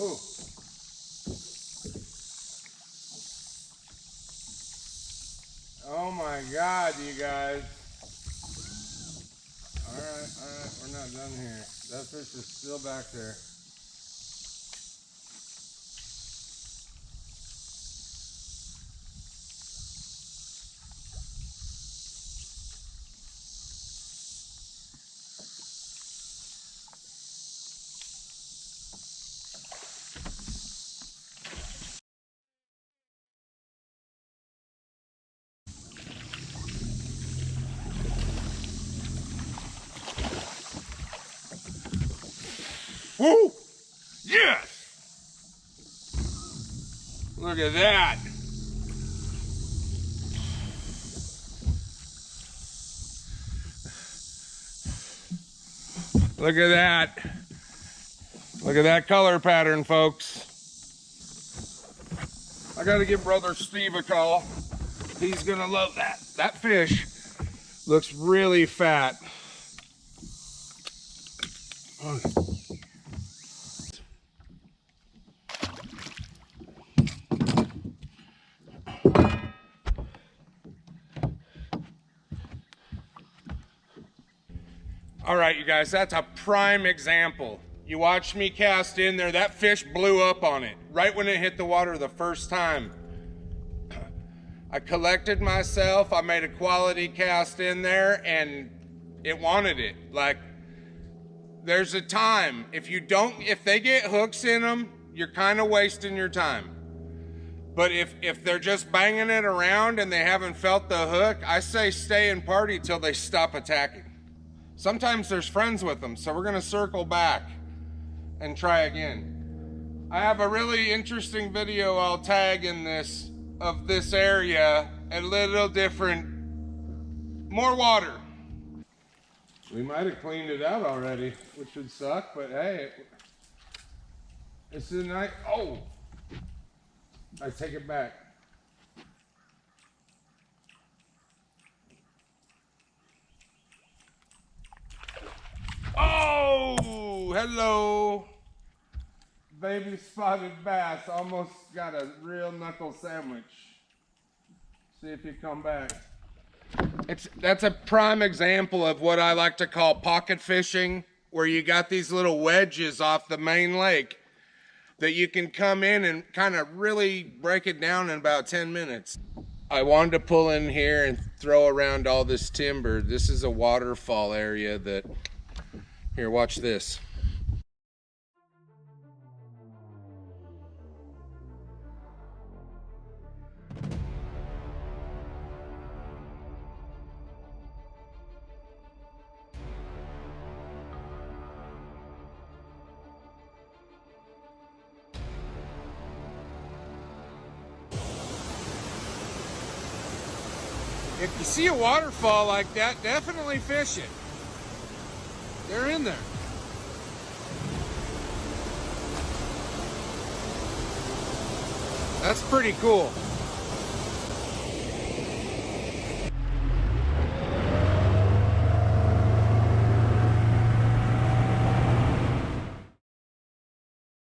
Oh. Oh my God, you guys. All right, we're not done here. That fish is still back there. Woo! Yes! Look at that. Look at that. Look at that color pattern, folks. I gotta give Brother Steve a call. He's gonna love that. That fish looks really fat. All right, you guys, that's a prime example. You watched me cast in there, that fish blew up on it right when it hit the water the first time. I collected myself, I made a quality cast in there, and it wanted it. Like, there's a time, if they get hooks in them, you're kind of wasting your time. But if they're just banging it around and they haven't felt the hook, I say stay and party till they stop attacking. Sometimes there's friends with them, so we're gonna circle back and try again. I have a really interesting video I'll tag in this of this area, a little different, more water. We might have cleaned it out already, which would suck, but hey, it's a night. Oh, I take it back. Oh, hello. Baby spotted bass. Almost got a real knuckle sandwich. See if you come back. That's a prime example of what I like to call pocket fishing, where you got these little wedges off the main lake that you can come in and kind of really break it down in about 10 minutes. I wanted to pull in here and throw around all this timber. This is a waterfall area that, here, watch this. If you see a waterfall like that, definitely fish it. They're in there. That's pretty cool.